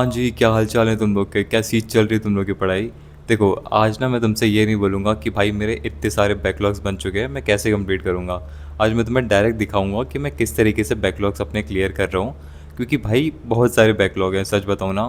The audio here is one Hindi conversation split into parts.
हाँ जी, क्या हाल चाल है तुम लोग के? कैसी चल रही है तुम लोग की पढ़ाई? देखो, आज ना मैं तुमसे ये नहीं बोलूँगा कि भाई मेरे इतने सारे बैकलॉग्स बन चुके हैं, मैं कैसे कंप्लीट करूँगा। आज मैं तुम्हें डायरेक्ट दिखाऊँगा कि मैं किस तरीके से बैकलॉग्स अपने क्लियर कर रहा हूँ। क्योंकि भाई बहुत सारे बैकलॉग हैं, सच बताऊँ ना,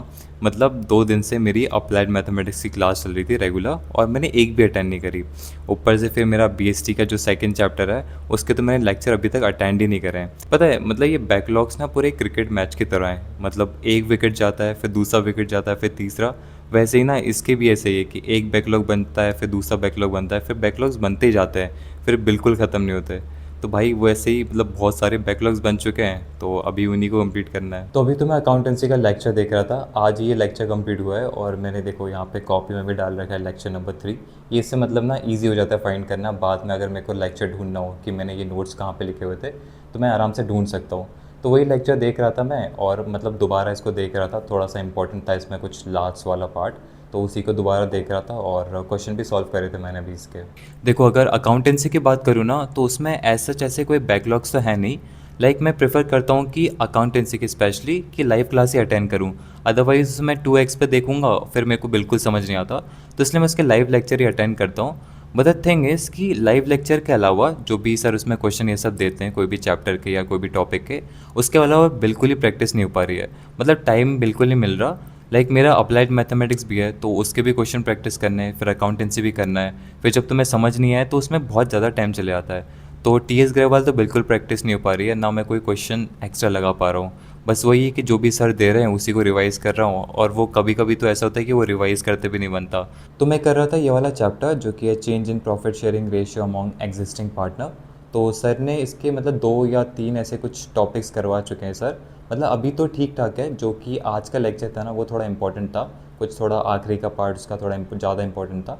मतलब 2 दिन से मेरी अप्लाइड मैथमेटिक्स की क्लास चल रही थी रेगुलर, और मैंने एक भी अटेंड नहीं करी। ऊपर से फिर मेरा बीएसटी का जो सेकंड चैप्टर है, उसके तो मैंने लेक्चर अभी तक अटेंड ही नहीं करे हैं। पता है, मतलब ये बैकलॉग्स ना पूरे क्रिकेट मैच की तरह हैं। मतलब एक विकेट जाता है, फिर दूसरा विकेट जाता है, फिर तीसरा। वैसे ही ना इसके भी ऐसे ही है कि एक बैकलॉग बनता है, फिर दूसरा बैकलॉग बनता है, फिर बैकलॉग्स बनते ही जाते हैं, फिर बिल्कुल ख़त्म नहीं होते। तो भाई वो ऐसे ही मतलब बहुत सारे बैकलॉग्स बन चुके हैं, तो अभी उन्हीं को कंप्लीट करना है। तो अभी तो मैं अकाउंटेंसी का लेक्चर देख रहा था, आज ही ये लेक्चर कंप्लीट हुआ है, और मैंने देखो यहाँ पे कॉपी में भी डाल रखा है लेक्चर नंबर 3। ये इससे मतलब ना ईजी हो जाता है फाइंड करना। बाद में अगर मेरे को लेक्चर ढूंढना हो कि मैंने ये नोट्स कहाँ पे लिखे हुए थे, तो मैं आराम से ढूंढ सकता हूँ। तो वही लेक्चर देख रहा था मैं, और मतलब दोबारा इसको देख रहा था, थोड़ा सा इंपॉर्टेंट था इसमें कुछ लास्ट वाला पार्ट, तो उसी को दोबारा देख रहा था, और क्वेश्चन भी सॉल्व करे थे मैंने अभी इसके। देखो, अगर अकाउंटेंसी की बात करूँ ना, तो उसमें ऐसा जैसे कोई बैकलॉग्स तो है नहीं। लाइक मैं प्रेफर करता हूँ कि अकाउंटेंसी की स्पेशली कि लाइव क्लास ही अटेंड करूँ। अदरवाइज मैं 2x पे देखूँगा, फिर मेरे को बिल्कुल समझ नहीं आता। तो इसलिए मैं उसके लाइव लेक्चर ही अटेंड करता हूँ। बट द थिंग इज़ कि लाइव लेक्चर के अलावा जो भी सर उसमें क्वेश्चन ये सब देते हैं कोई भी चैप्टर के या कोई भी टॉपिक के, उसके अलावा बिल्कुल ही प्रैक्टिस नहीं हो पा रही है। मतलब टाइम बिल्कुल नहीं मिल रहा। लाइक मेरा अप्लाइड मैथमेटिक्स भी है, तो उसके भी क्वेश्चन प्रैक्टिस करने हैं, फिर अकाउंटेंसी भी करना है। फिर जब तुम्हें समझ नहीं आए तो उसमें बहुत ज़्यादा टाइम चले जाता है। तो टीएस ग्रेवाल तो बिल्कुल प्रैक्टिस नहीं हो पा रही है, ना मैं कोई क्वेश्चन एक्स्ट्रा लगा पा रहा हूँ। बस वही है कि जो भी सर दे रहे हैं उसी को रिवाइज़ कर रहा हूँ, और वो कभी कभी तो ऐसा होता है कि वो रिवाइज़ करते भी नहीं बनता। तो मैं कर रहा था ये वाला चैप्टर जो कि है change in profit sharing ratio among existing partner. तो सर ने इसके मतलब 2 या 3 ऐसे कुछ टॉपिक्स करवा चुके हैं सर। मतलब अभी तो ठीक ठाक है, जो कि आज का लेक्चर था ना वो थोड़ा इंपॉर्टेंट था। कुछ थोड़ा आखिरी का पार्ट उसका थोड़ा ज़्यादा इंपॉर्टेंट था।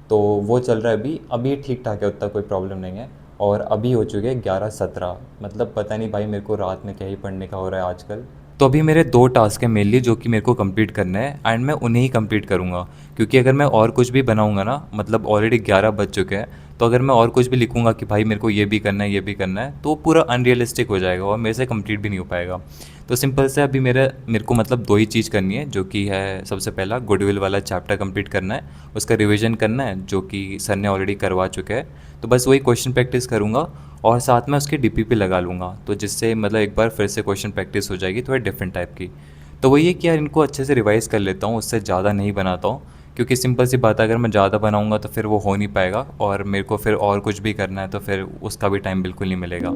तो वो चल रहा है अभी अभी ठीक ठाक है, उतना कोई प्रॉब्लम नहीं है। और अभी हो चुके हैं 11:17। मतलब पता नहीं भाई मेरे को रात में क्या ही पढ़ने का हो रहा है आजकल। तो अभी मेरे 2 टास्क हैं मेनली जो कि मेरे को कंप्लीट करना है, एंड मैं उन्हें ही कंप्लीट करूँगा। क्योंकि अगर मैं और कुछ भी बनाऊँगा ना, मतलब ऑलरेडी 11 बज चुके हैं, तो अगर मैं और कुछ भी लिखूँगा कि भाई मेरे को ये भी करना है, ये भी करना है, तो वो पूरा अनरियलिस्टिक हो जाएगा और मेरे से कंप्लीट भी नहीं हो पाएगा। तो सिंपल से अभी मेरे को मतलब 2 ही चीज़ करनी है, जो कि है सबसे पहला गुडविल वाला चैप्टर कंप्लीट करना है, उसका रिवीजन करना है जो कि सर ने ऑलरेडी करवा चुके हैं। तो बस वही क्वेश्चन प्रैक्टिस करूँगा, और साथ में उसकी डीपीपी लगा लूँगा, तो जिससे मतलब एक बार फिर से क्वेश्चन प्रैक्टिस हो जाएगी थोड़ी डिफरेंट टाइप की। तो वही है कि यार इनको अच्छे से रिवाइज़ कर लेता हूँ, उससे ज़्यादा नहीं बनाता हूँ। क्योंकि सिंपल सी बात है, अगर मैं ज़्यादा बनाऊँगा तो फिर वो हो नहीं पाएगा, और मेरे को फिर और कुछ भी करना है तो फिर उसका भी टाइम बिल्कुल नहीं मिलेगा।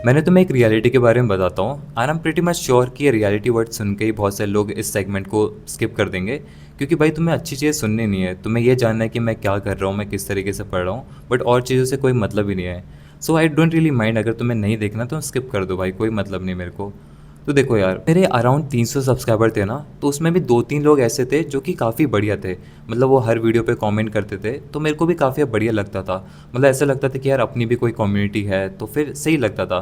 मैंने तुम्हें एक रियलिटी के बारे में बताता हूँ, and I am pretty much sure कि ये रियलिटी वर्ड सुन के ही बहुत से लोग इस सेगमेंट को स्किप कर देंगे। क्योंकि भाई तुम्हें अच्छी चीज़ें सुननी नहीं है, तुम्हें ये जानना है कि मैं क्या कर रहा हूँ, मैं किस तरीके से पढ़ रहा हूँ, बट और चीज़ों से कोई मतलब ही नहीं है। So I don't really mind, अगर तुम्हें नहीं देखना तो स्किप कर दो भाई, कोई मतलब नहीं मेरे को। तो देखो यार, मेरे अराउंड 300 सब्सक्राइबर थे ना, तो उसमें भी 2-3 लोग ऐसे थे जो कि काफ़ी बढ़िया थे। मतलब वो हर वीडियो पे कमेंट करते थे, तो मेरे को भी काफ़ी बढ़िया लगता था। मतलब ऐसा लगता था कि यार अपनी भी कोई कम्युनिटी है, तो फिर सही लगता था।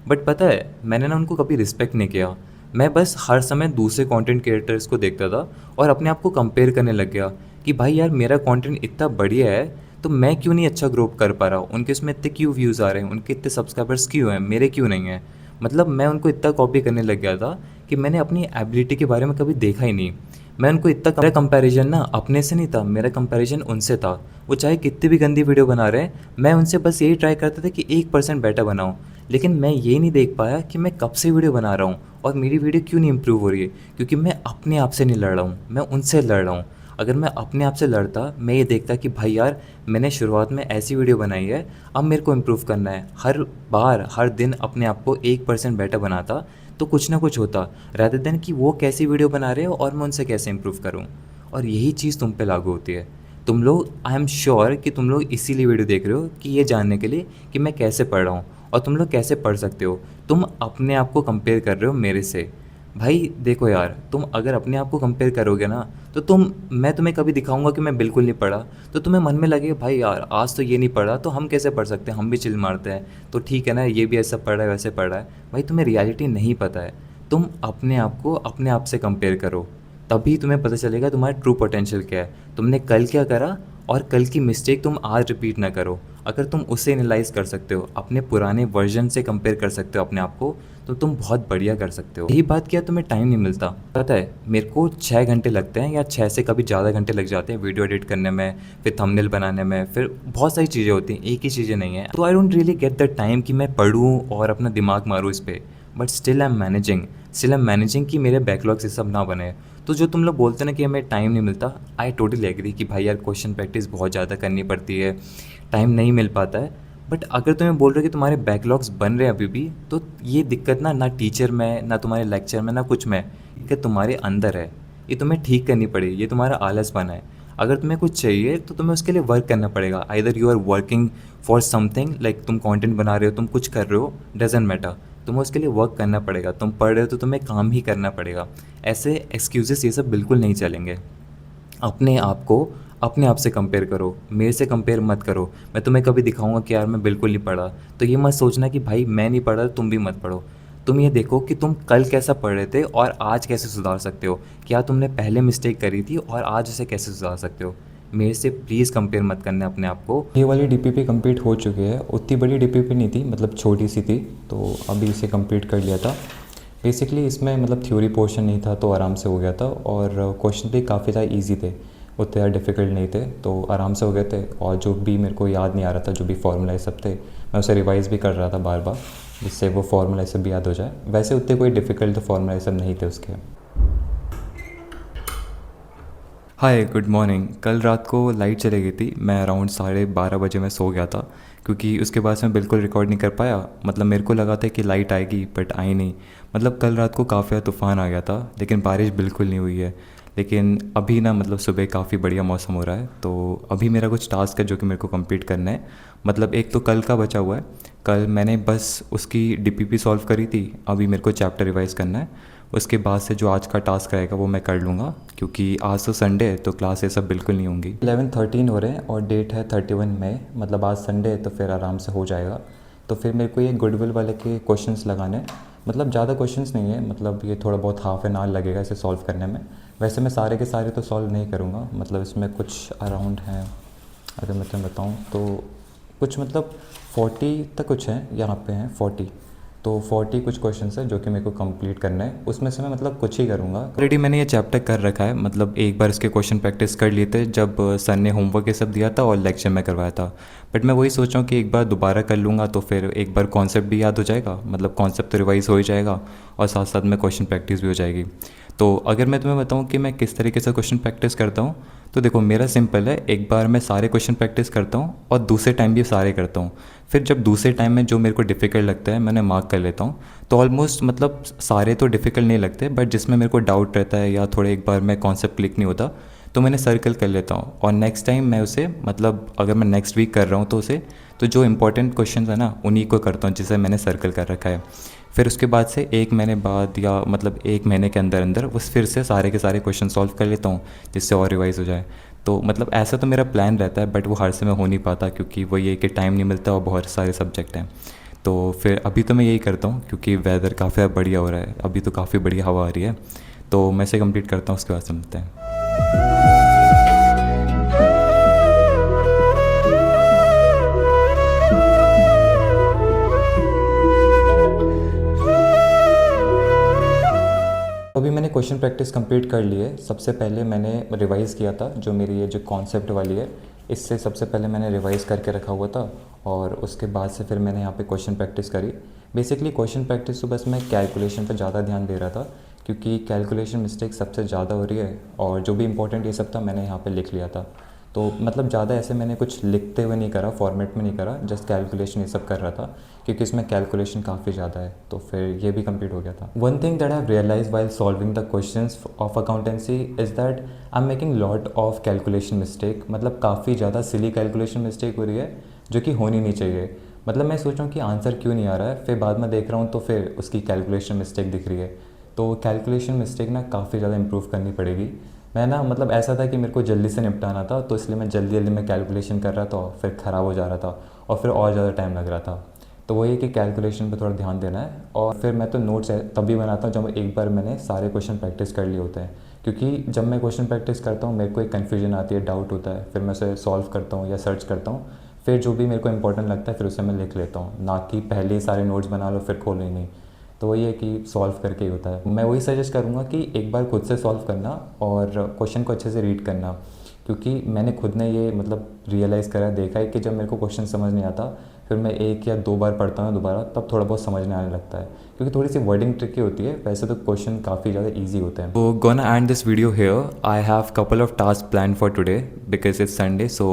बट पता है, मैंने ना उनको कभी रिस्पेक्ट नहीं किया। मैं बस हर समय दूसरे कंटेंट क्रिएटर्स को देखता था, और अपने आप को कंपेयर करने लग गया कि भाई यार मेरा कंटेंट इतना बढ़िया है, तो मैं क्यों नहीं अच्छा ग्रो कर पा रहा हूँ, उनके उसमें इतने क्यों व्यूज़ आ रहे हैं, उनके इतने सब्सक्राइबर्स क्यों हैं, मेरे क्यों नहीं हैं। मतलब मैं उनको इतना कॉपी करने लग गया था कि मैंने अपनी एबिलिटी के बारे में कभी देखा ही नहीं। मैं उनको इतना, मेरा कंपैरिजन ना अपने से नहीं था, मेरा कंपैरिजन उनसे था। वो चाहे कितनी भी गंदी वीडियो बना रहे हैं, मैं उनसे बस यही ट्राई करता था कि 1% बेटर बनाऊँ। लेकिन मैं ये नहीं देख पाया कि मैं कब से वीडियो बना रहा हूँ और मेरी वीडियो क्यों नहीं इम्प्रूव हो रही है। क्योंकि मैं अपने आप से नहीं लड़ रहा हूँ, मैं उनसे लड़ रहा हूँ। अगर मैं अपने आप से लड़ता, मैं ये देखता कि भाई यार मैंने शुरुआत में ऐसी वीडियो बनाई है, अब मेरे को इम्प्रूव करना है, हर बार हर दिन अपने आप को 1% बेटर बनाता, तो कुछ ना कुछ होता। रादर देन कि वो कैसी वीडियो बना रहे हो और मैं उनसे कैसे इम्प्रूव करूँ। और यही चीज़ तुम पे लागू होती है। तुम लोग, आई एम श्योर कि तुम लोग इसीलिए वीडियो देख रहे हो कि ये जानने के लिए कि मैं कैसे पढ़ रहा हूँ और तुम लोग कैसे पढ़ सकते हो। तुम अपने आप को कंपेयर कर रहे हो मेरे से। भाई देखो यार, तुम अगर अपने आप को कंपेयर करोगे ना, तो मैं तुम्हें कभी दिखाऊंगा कि मैं बिल्कुल नहीं पढ़ा, तो तुम्हें मन में लगेगा भाई यार आज तो ये नहीं पढ़ा, तो हम कैसे पढ़ सकते हैं, हम भी चिल मारते हैं, तो ठीक है ना, ये भी ऐसा पढ़ रहा है वैसे पढ़ रहा है। भाई तुम्हें रियलिटी नहीं पता है। तुम अपने आप को अपने आप से कंपेयर करो, तभी तुम्हें पता चलेगा तुम्हारा ट्रू पोटेंशियल क्या है, तुमने कल क्या करा, और कल की मिस्टेक तुम आज रिपीट ना करो। अगर तुम उसे एनालाइज कर सकते हो, अपने पुराने वर्जन से कंपेयर कर सकते हो अपने आप को, तो तुम बहुत बढ़िया कर सकते हो। यही बात क्या तुम्हें टाइम नहीं मिलता, पता है मेरे को 6 घंटे लगते हैं, या 6 से कभी ज़्यादा घंटे लग जाते हैं वीडियो एडिट करने में, फिर थंबनेल बनाने में, फिर बहुत सारी चीज़ें होती हैं, एक ही चीज़ें नहीं है। तो I don't really get the time कि मैं पढ़ूँ और अपना दिमाग मारूँ इस पर। But still I am managing कि मेरे बैकलॉग्स ये सब ना बने। तो जो तुम लोग बोलते हैं ना कि हमें टाइम नहीं मिलता, आई टोटली एग्री कि भाई यार क्वेश्चन प्रैक्टिस बहुत ज़्यादा करनी पड़ती है, टाइम नहीं मिल पाता है। बट अगर तुम्हें बोल रहे हो कि तुम्हारे बैकलॉग्स बन रहे हैं अभी भी, तो ये दिक्कत ना टीचर में, ना तुम्हारे लेक्चर में, ना कुछ में, दिक्कत तुम्हारे अंदर है। ये तुम्हें ठीक करनी पड़ेगी, ये तुम्हारा आलसपन है। अगर तुम्हें कुछ चाहिए तो तुम्हें उसके लिए वर्क करना पड़ेगा। Either you are working for something, like तुम कंटेंट बना रहे हो, तुम कुछ कर रहे हो, डजेंट मैटर, तुम्हें उसके लिए वर्क करना पड़ेगा। तुम पढ़ रहे हो तो तुम्हें काम ही करना पड़ेगा। ऐसे एक्सक्यूज़ेस ये सब बिल्कुल नहीं चलेंगे। अपने आप को अपने आप से कंपेयर करो, मेरे से कंपेयर मत करो। मैं तुम्हें कभी दिखाऊंगा कि यार मैं बिल्कुल नहीं पढ़ा, तो ये मत सोचना कि भाई मैं नहीं पढ़ा तुम भी मत पढ़ो। तुम ये देखो कि तुम कल कैसा पढ़ रहे थे और आज कैसे सुधार सकते हो। क्या तुमने पहले मिस्टेक करी थी और आज उसे कैसे सुधार सकते हो। मेरे से प्लीज़ कंपेयर मत करना अपने आप को। ये वाली डीपीपी कंप्लीट हो चुकी है, उतनी बड़ी डीपीपी नहीं थी, मतलब छोटी सी थी, तो अभी इसे कंप्लीट कर लिया था। बेसिकली इसमें मतलब थ्योरी पोर्शन नहीं था तो आराम से हो गया था, और क्वेश्चन भी काफ़ी ज़्यादा ईजी थे, उतने ज़्यादा डिफ़िकल्ट नहीं थे, तो आराम से हो गए थे। और जो भी मेरे को याद नहीं आ रहा था, जो भी फार्मूला सब थे, मैं उसे रिवाइज़ भी कर रहा था बार बार, जिससे वो फार्मूला सब भी याद हो जाए। वैसे उतने कोई डिफ़िकल्ट तो फार्मूला सब नहीं थे उसके। Hi good morning. कल रात को लाइट चली गई थी, मैं अराउंड 12:30 बजे मैं सो गया था, क्योंकि उसके बाद से मैं बिल्कुल रिकॉर्ड नहीं कर पाया। मतलब मेरे को लगा था कि लाइट आएगी बट आई नहीं। मतलब कल रात को काफ़ी तूफ़ान आ गया था, लेकिन बारिश बिल्कुल नहीं हुई है। लेकिन अभी ना मतलब सुबह काफ़ी बढ़िया मौसम हो रहा है, तो अभी मेरा कुछ टास्क है जो कि मेरे को कंप्लीट करना है। मतलब एक तो कल का बचा हुआ है, कल मैंने बस उसकी डीपीपी सॉल्व करी थी, अभी मेरे को चैप्टर रिवाइज़ करना है। उसके बाद से जो आज का टास्क रहेगा वो मैं कर लूँगा, क्योंकि आज तो संडे है तो क्लास ये सब बिल्कुल नहीं होंगी। 11-13 हो रहे हैं और डेट है 31 मई, मतलब आज संडे है तो फिर आराम से हो जाएगा। तो फिर मेरे को ये गुडविल वाले के क्वेश्चंस लगाने हैं। मतलब ज़्यादा क्वेश्चंस नहीं है, मतलब ये थोड़ा बहुत हाफ एन आवर लगेगा इसे सॉल्व करने में। वैसे मैं सारे के सारे तो सॉल्व नहीं करूँगा, मतलब इसमें कुछ अराउंड हैं, अगर मैं तुम्हें बताऊँ तो कुछ मतलब 40 तक कुछ हैं, यहाँ पे हैं 40। तो 40 कुछ क्वेश्चंस है जो कि मेरे को कंप्लीट करना है, उसमें से मैं मतलब कुछ ही करूँगा। ऑलरेडी मैंने ये चैप्टर कर रखा है, मतलब एक बार इसके क्वेश्चन प्रैक्टिस कर लिए थे जब सर ने होमवर्क ये सब दिया था और लेक्चर में करवाया था। बट मैं वही सोच रहा हूँ कि एक बार दोबारा कर लूँगा तो फिर एक बार कॉन्सेप्ट भी याद हो जाएगा, मतलब कॉन्सेप्ट तो रिवाइज हो ही जाएगा, और साथ साथ में क्वेश्चन प्रैक्टिस भी हो जाएगी। तो अगर मैं तुम्हें बताऊँ कि मैं किस तरीके से क्वेश्चन प्रैक्टिस करता हूँ, तो देखो मेरा सिंपल है, एक बार मैं सारे क्वेश्चन प्रैक्टिस करता हूँ और दूसरे टाइम भी सारे करता हूँ। फिर जब दूसरे टाइम में जो मेरे को डिफ़िकल्ट लगता है मैंने मार्क कर लेता हूँ। तो ऑलमोस्ट मतलब सारे तो डिफ़िकल्ट नहीं लगते, बट जिसमें मेरे को डाउट रहता है या थोड़े एक बार में कॉन्सेप्ट क्लिक नहीं होता, तो मैंने सर्कल कर लेता हूँ, और नेक्स्ट टाइम मैं उसे मतलब अगर मैं नेक्स्ट वीक कर रहा हूँ तो उसे, तो जो इंपॉर्टेंट क्वेश्चन है ना उन्हीं को करता हूँ जिसे मैंने सर्कल कर रखा है। फिर उसके बाद से एक महीने बाद या मतलब एक महीने के अंदर अंदर उस फिर से सारे के सारे क्वेश्चन सॉल्व कर लेता हूँ, जिससे और रिवाइज हो जाए। तो मतलब ऐसा तो मेरा प्लान रहता है, बट वो हर समय हो नहीं पाता, क्योंकि वो ये कि टाइम नहीं मिलता और बहुत सारे सब्जेक्ट हैं। तो फिर अभी तो मैं यही करता हूँ, क्योंकि वेदर काफ़ी बढ़िया हो रहा है, अभी तो काफ़ी बढ़िया हवा आ रही है, तो मैं इसे कंप्लीट करता हूँ, उसके बाद से मिलते हैं। अभी मैंने क्वेश्चन प्रैक्टिस कंप्लीट कर ली है। सबसे पहले मैंने रिवाइज़ किया था, जो मेरी ये जो कॉन्सेप्ट वाली है, इससे सबसे पहले मैंने रिवाइज़ करके रखा हुआ था, और उसके बाद से फिर मैंने यहाँ पे क्वेश्चन प्रैक्टिस करी। बेसिकली क्वेश्चन प्रैक्टिस तो बस मैं कैलकुलेशन पे ज़्यादा ध्यान दे रहा था, क्योंकि कैलकुलेशन मिस्टेक सबसे ज़्यादा हो रही है, और जो भी इंपॉर्टेंट ये सब था मैंने यहाँ पर लिख लिया था। तो मतलब ज़्यादा ऐसे मैंने कुछ लिखते हुए नहीं करा, फॉर्मेट में नहीं करा, जस्ट कैलकुलेशन ये सब कर रहा था, क्योंकि इसमें कैलकुलेशन काफ़ी ज़्यादा है। तो फिर ये भी कंप्लीट हो गया था। One thing that I have realize while solving the questions of accountancy is that I am making lot of calculation mistake. मतलब काफ़ी ज़्यादा सिली कैलकुलेशन मिस्टेक हो रही है, जो कि होनी नहीं चाहिए। मतलब मैं सोच रहा हूँ कि आंसर क्यों नहीं आ रहा है, फिर बाद में देख रहा हूँ तो फिर उसकी कैलकुलेशन मिस्टेक दिख रही है। तो कैलकुलेशन मिस्टेक ना काफ़ी ज़्यादा इंप्रूव करनी पड़ेगी। मैं ना मतलब ऐसा था कि मेरे को जल्दी से निपटाना था, तो इसलिए मैं जल्दी जल्दी में कैलकुलेशन कर रहा था, फिर ख़राब हो जा रहा था और फिर और ज़्यादा टाइम लग रहा था। तो वही है कि कैलकुलेशन पे थोड़ा ध्यान देना है। और फिर मैं तो नोट्स तभी बनाता हूँ जब एक बार मैंने सारे क्वेश्चन प्रैक्टिस कर लिए होते हैं, क्योंकि जब मैं क्वेश्चन प्रैक्टिस करता हूँ मेरे को एक कन्फ्यूजन आती है, डाउट होता है, फिर मैं उसे सॉल्व करता हूँ या सर्च करता हूँ, फिर जो भी मेरे को इंपॉर्टेंट लगता है फिर उसे मैं लिख लेता हूँ, ना कि पहले ही सारे नोट्स बना लो फिर खोलो ही नहीं। तो वही है कि सॉल्व करके ही होता है। मैं वही सजेस्ट करूँगा कि एक बार खुद से सॉल्व करना और क्वेश्चन को अच्छे से रीड करना, क्योंकि मैंने खुद ने ये मतलब रियलाइज़ करा, देखा है कि जब मेरे को क्वेश्चन समझ नहीं आता फिर मैं 1 या 2 बार पढ़ता हूँ दोबारा, तब थोड़ा बहुत समझने आने लगता है, क्योंकि थोड़ी सी वर्डिंग ट्रिकी होती है, वैसे तो क्वेश्चन काफ़ी ज़्यादा ईजी होते हैं। So gonna end this video here. I have couple of tasks planned for today because it's Sunday, so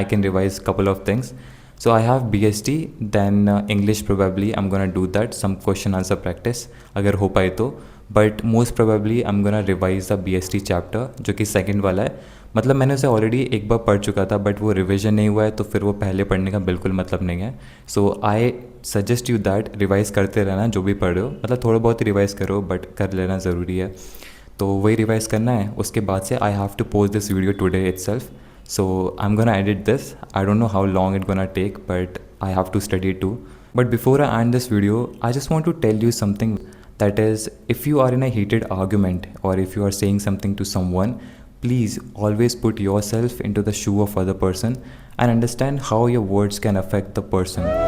I can revise couple of things. So I have BST, then English probably I'm gonna do that, some question answer practice अगर हो पाए तो, but most probably I'm gonna revise the BST chapter जो कि सेकंड वाला है। मतलब मैंने उसे ऑलरेडी एक बार पढ़ चुका था बट वो रिवीजन नहीं हुआ है, तो फिर वो पहले पढ़ने का बिल्कुल मतलब नहीं है। So I suggest you that revise करते रहना जो भी पढ़ रहे हो, मतलब थोड़ा बहुत ही रिवाइज़ करो बट कर लेना ज़रूरी है। तो वही रिवाइज़ करना है, उसके बाद से I have to post this video today itself. So I'm gonna edit this. I don't know how long it's gonna take, but I have to study too. But before I end this video, I just want to tell you something, that is, if you are in a heated argument or if you are saying something to someone, please always put yourself into the shoe of other person and understand how your words can affect the person.